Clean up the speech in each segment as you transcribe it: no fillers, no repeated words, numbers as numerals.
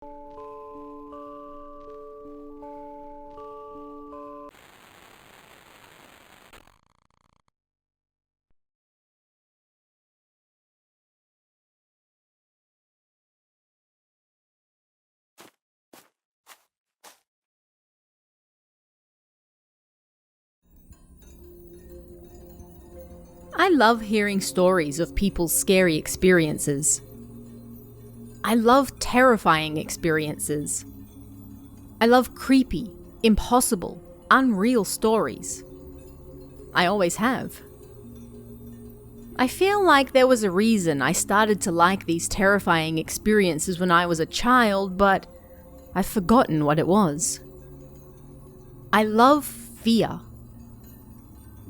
I love hearing stories of people's scary experiences. I love terrifying experiences. I love creepy, impossible, unreal stories. I always have. I feel like there was a reason I started to like these terrifying experiences when I was a child, but I've forgotten what it was. I love fear.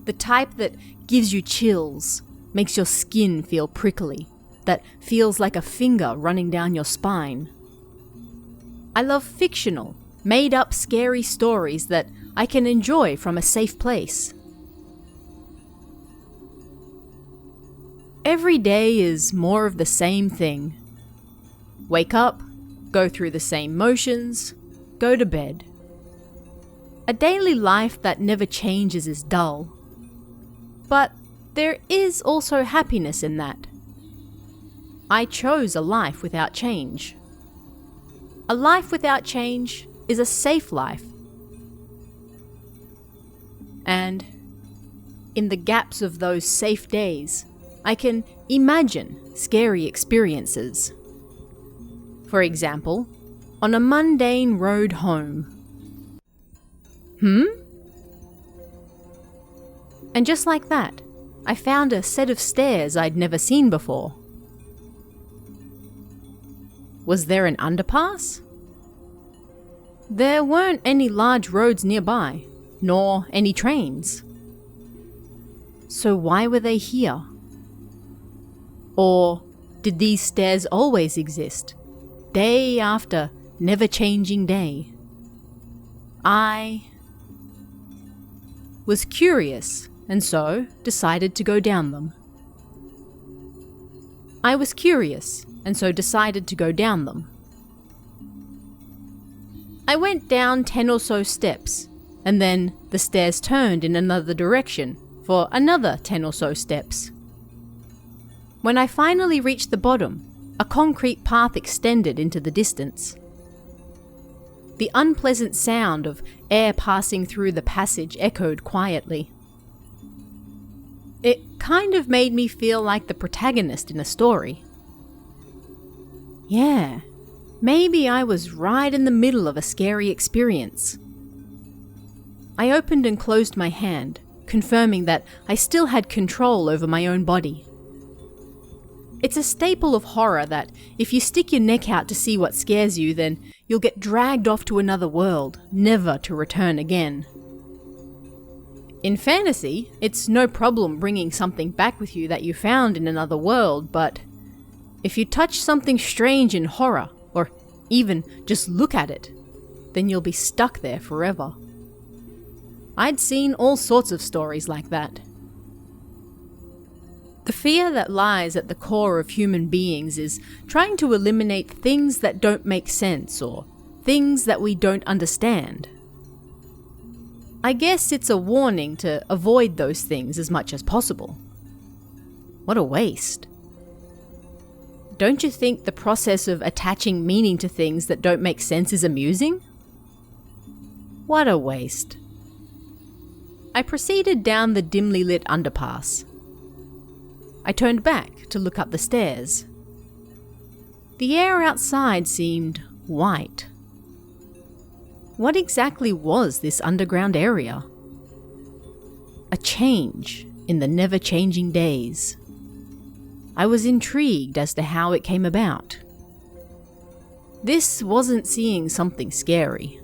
The type that gives you chills, makes your skin feel prickly, that feels like a finger running down your spine. I love fictional, made-up scary stories that I can enjoy from a safe place. Every day is more of the same thing. Wake up, go through the same motions, go to bed. A daily life that never changes is dull. But there is also happiness in that. I chose a life without change. A life without change is a safe life. And in the gaps of those safe days, I can imagine scary experiences. For example, on a mundane road home. And just like that, I found a set of stairs I'd never seen before. Was there an underpass? There weren't any large roads nearby, nor any trains. So why were they here? Or did these stairs always exist, day after never-changing day? I was curious, and so decided to go down them. I was curious, and so decided to go down them. I went down 10 or so steps, and then the stairs turned in another direction for another 10 or so steps. When I finally reached the bottom, a concrete path extended into the distance. The unpleasant sound of air passing through the passage echoed quietly. It kind of made me feel like the protagonist in a story. Yeah, maybe I was right in the middle of a scary experience. I opened and closed my hand, confirming that I still had control over my own body. It's a staple of horror that if you stick your neck out to see what scares you, then you'll get dragged off to another world, never to return again. In fantasy, it's no problem bringing something back with you that you found in another world, but if you touch something strange in horror, or even just look at it, then you'll be stuck there forever. I'd seen all sorts of stories like that. The fear that lies at the core of human beings is trying to eliminate things that don't make sense or things that we don't understand. I guess it's a warning to avoid those things as much as possible. What a waste. Don't you think the process of attaching meaning to things that don't make sense is amusing? What a waste. I proceeded down the dimly lit underpass. I turned back to look up the stairs. The air outside seemed white. What exactly was this underground area? A change in the never-changing days. I was intrigued as to how it came about. This wasn't seeing something scary.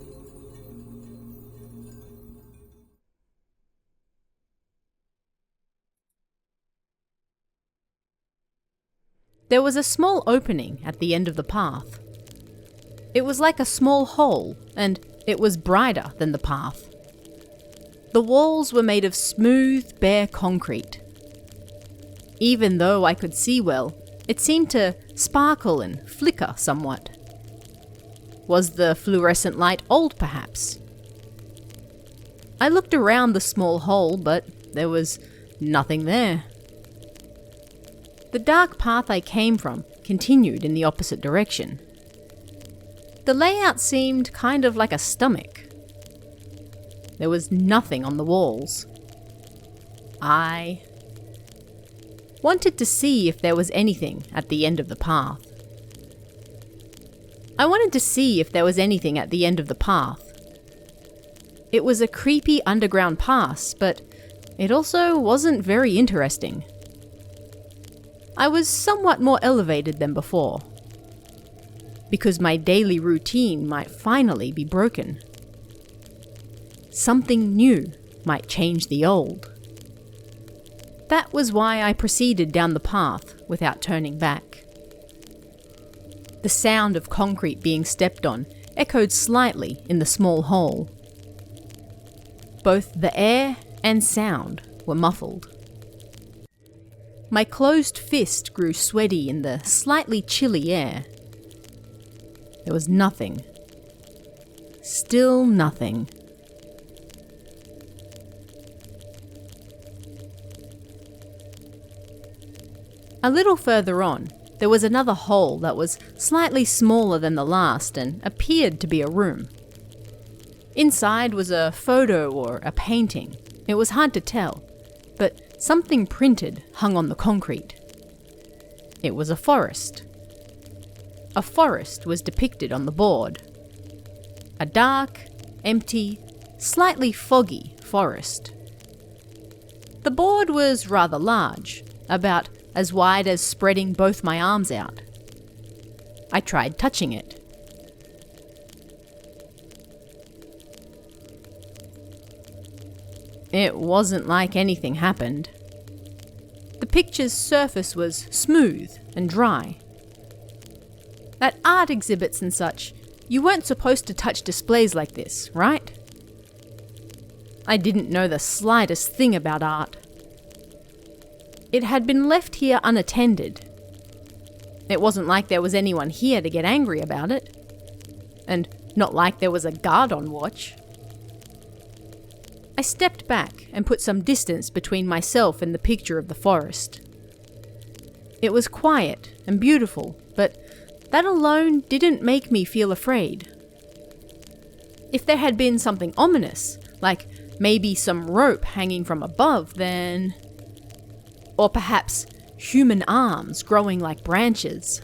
There was a small opening at the end of the path. It was like a small hole, and it was brighter than the path. The walls were made of smooth, bare concrete. Even though I could see well, it seemed to sparkle and flicker somewhat. Was the fluorescent light old, perhaps? I looked around the small hole, but there was nothing there. The dark path I came from continued in the opposite direction. The layout seemed kind of like a stomach. There was nothing on the walls. I wanted to see if there was anything at the end of the path. It was a creepy underground pass, but it also wasn't very interesting. I was somewhat more elevated than before, because my daily routine might finally be broken. Something new might change the old. That was why I proceeded down the path without turning back. The sound of concrete being stepped on echoed slightly in the small hole. Both the air and sound were muffled. My closed fist grew sweaty in the slightly chilly air. There was nothing. Still nothing. A little further on, there was another hole that was slightly smaller than the last and appeared to be a room. Inside was a photo or a painting. It was hard to tell, but something printed hung on the concrete. It was a forest. A forest was depicted on the board. A dark, empty, slightly foggy forest. The board was rather large, about as wide as spreading both my arms out. I tried touching it. It wasn't like anything happened. The picture's surface was smooth and dry. At art exhibits and such, you weren't supposed to touch displays like this, right? I didn't know the slightest thing about art. It had been left here unattended. It wasn't like there was anyone here to get angry about it. And not like there was a guard on watch. I stepped back and put some distance between myself and the picture of the forest. It was quiet and beautiful, but that alone didn't make me feel afraid. If there had been something ominous, like maybe some rope hanging from above, then... Or perhaps human arms growing like branches.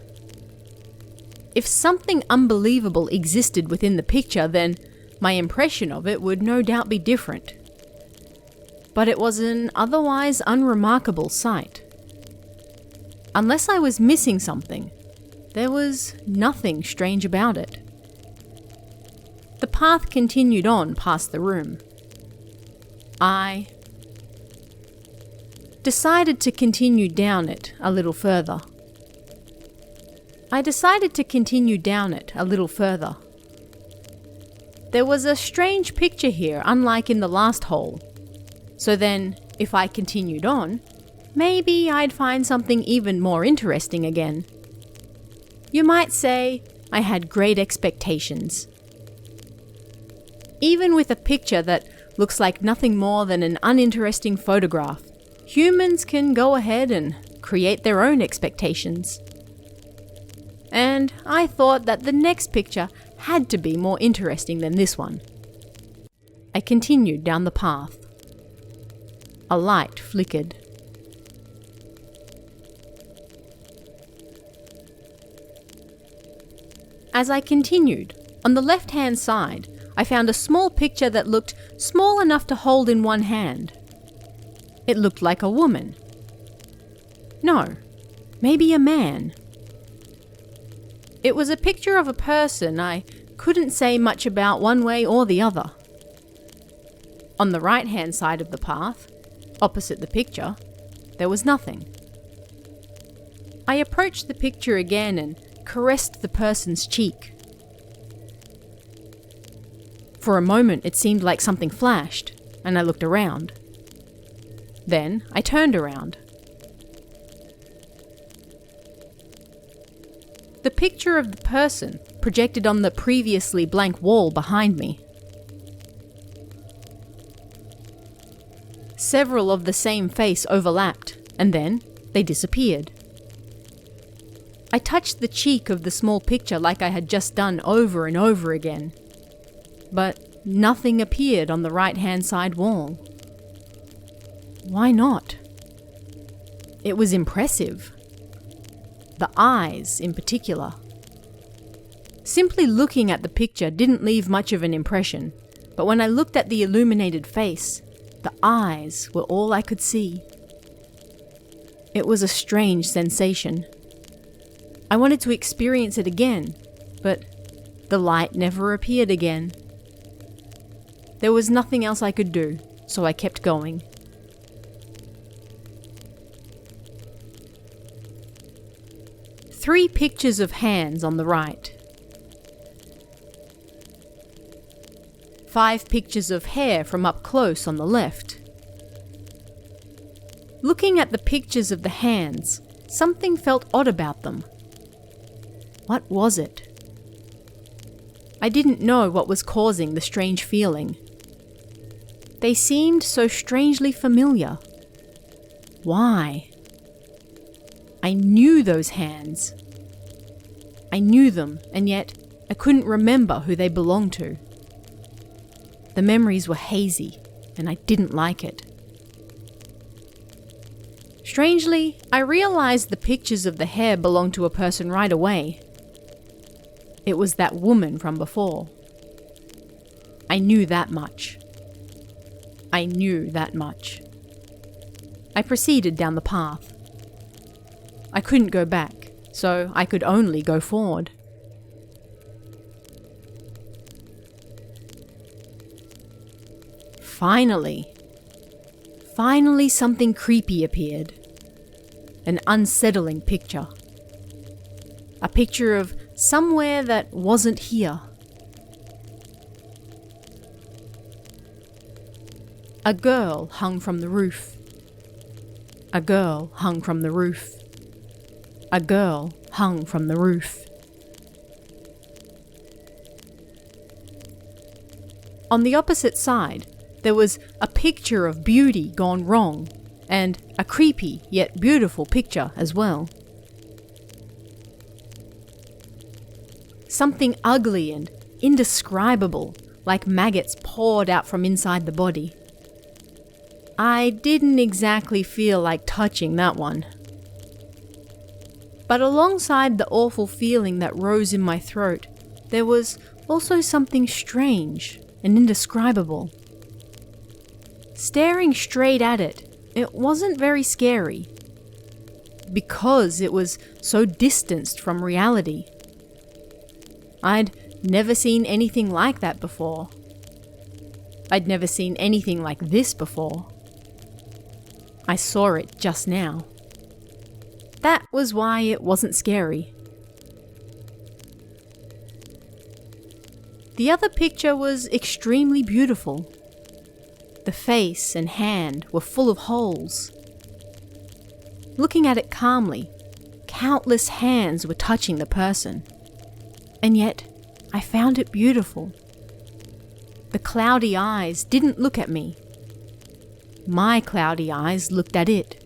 If something unbelievable existed within the picture, then my impression of it would no doubt be different. But it was an otherwise unremarkable sight. Unless I was missing something, there was nothing strange about it. The path continued on past the room. I decided to continue down it a little further. There was a strange picture here, unlike in the last hole. So then, if I continued on, maybe I'd find something even more interesting again. You might say I had great expectations. Even with a picture that looks like nothing more than an uninteresting photograph, humans can go ahead and create their own expectations. And I thought that the next picture had to be more interesting than this one. I continued down the path. A light flickered. As I continued, on the left-hand side, I found a small picture that looked small enough to hold in one hand. It looked like a woman. No, maybe a man. It was a picture of a person I couldn't say much about one way or the other. On the right-hand side of the path, opposite the picture, there was nothing. I approached the picture again and caressed the person's cheek. For a moment it seemed like something flashed, and I looked around. Then I turned around. The picture of the person projected on the previously blank wall behind me. Several of the same face overlapped, and then they disappeared. I touched the cheek of the small picture like I had just done over and over again, but nothing appeared on the right-hand side wall. Why not? It was impressive. The eyes, in particular. Simply looking at the picture didn't leave much of an impression, but when I looked at the illuminated face, the eyes were all I could see. It was a strange sensation. I wanted to experience it again, but the light never appeared again. There was nothing else I could do, so I kept going. Three pictures of hands on the right. 5 pictures of hair from up close on the left. Looking at the pictures of the hands, something felt odd about them. What was it? I didn't know what was causing the strange feeling. They seemed so strangely familiar. Why? I knew those hands. I knew them, and yet I couldn't remember who they belonged to. The memories were hazy, and I didn't like it. Strangely, I realized the pictures of the hair belonged to a person right away. It was that woman from before. I knew that much. I knew that much. I proceeded down the path. I couldn't go back, so I could only go forward. Finally something creepy appeared. An unsettling picture. A picture of somewhere that wasn't here. A girl hung from the roof. A girl hung from the roof. A girl hung from the roof. On the opposite side, there was a picture of beauty gone wrong, and a creepy yet beautiful picture as well. Something ugly and indescribable, like maggots poured out from inside the body. I didn't exactly feel like touching that one. But alongside the awful feeling that rose in my throat, there was also something strange and indescribable. Staring straight at it, it wasn't very scary, because it was so distanced from reality. I'd never seen anything like that before. I'd never seen anything like this before. I saw it just now. That was why it wasn't scary. The other picture was extremely beautiful. The face and hand were full of holes. Looking at it calmly, countless hands were touching the person. And yet, I found it beautiful. The cloudy eyes didn't look at me. My cloudy eyes looked at it.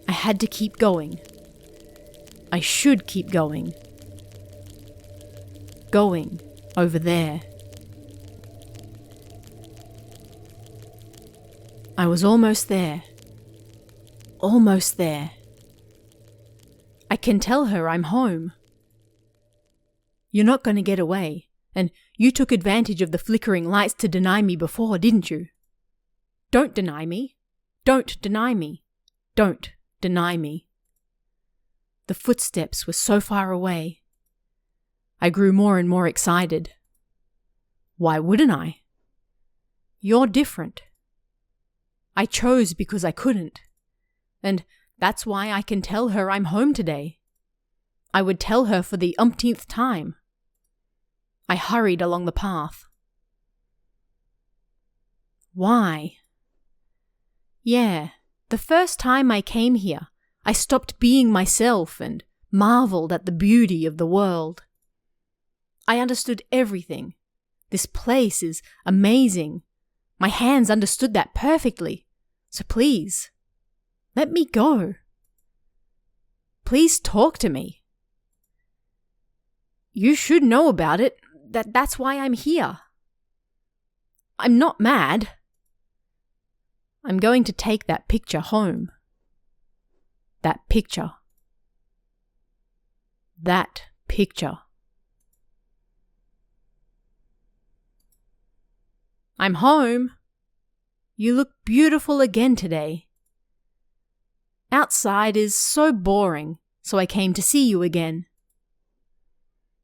I had to keep going. I should keep going. Going over there. I was almost there. Almost there. I can tell her I'm home. You're not going to get away, and you took advantage of the flickering lights to deny me before, didn't you? Don't deny me. Don't deny me. Don't deny me. The footsteps were so far away. I grew more and more excited. Why wouldn't I? You're different. I chose because I couldn't. And that's why I can tell her I'm home today. I would tell her for the umpteenth time. I hurried along the path. Why? Yeah, the first time I came here, I stopped being myself and marveled at the beauty of the world. I understood everything. This place is amazing. My hands understood that perfectly. So please, let me go. Please talk to me. You should know about it. That's why I'm here. I'm not mad. I'm going to take that picture home. That picture. That picture. I'm home. You look beautiful again today. Outside is so boring, so I came to see you again.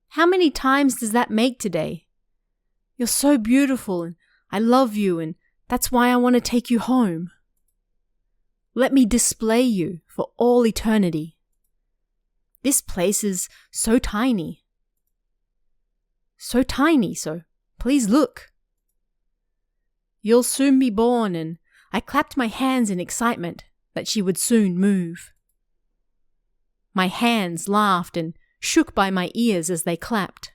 How many times does that make today? You're so beautiful and I love you and that's why I want to take you home. Let me display you for all eternity. This place is so tiny. So tiny, so please look. You'll soon be born, and I clapped my hands in excitement that she would soon move. My hands laughed and shook by my ears as they clapped.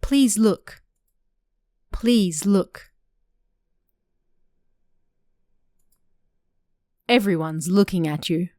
Please look. Please look. Everyone's looking at you.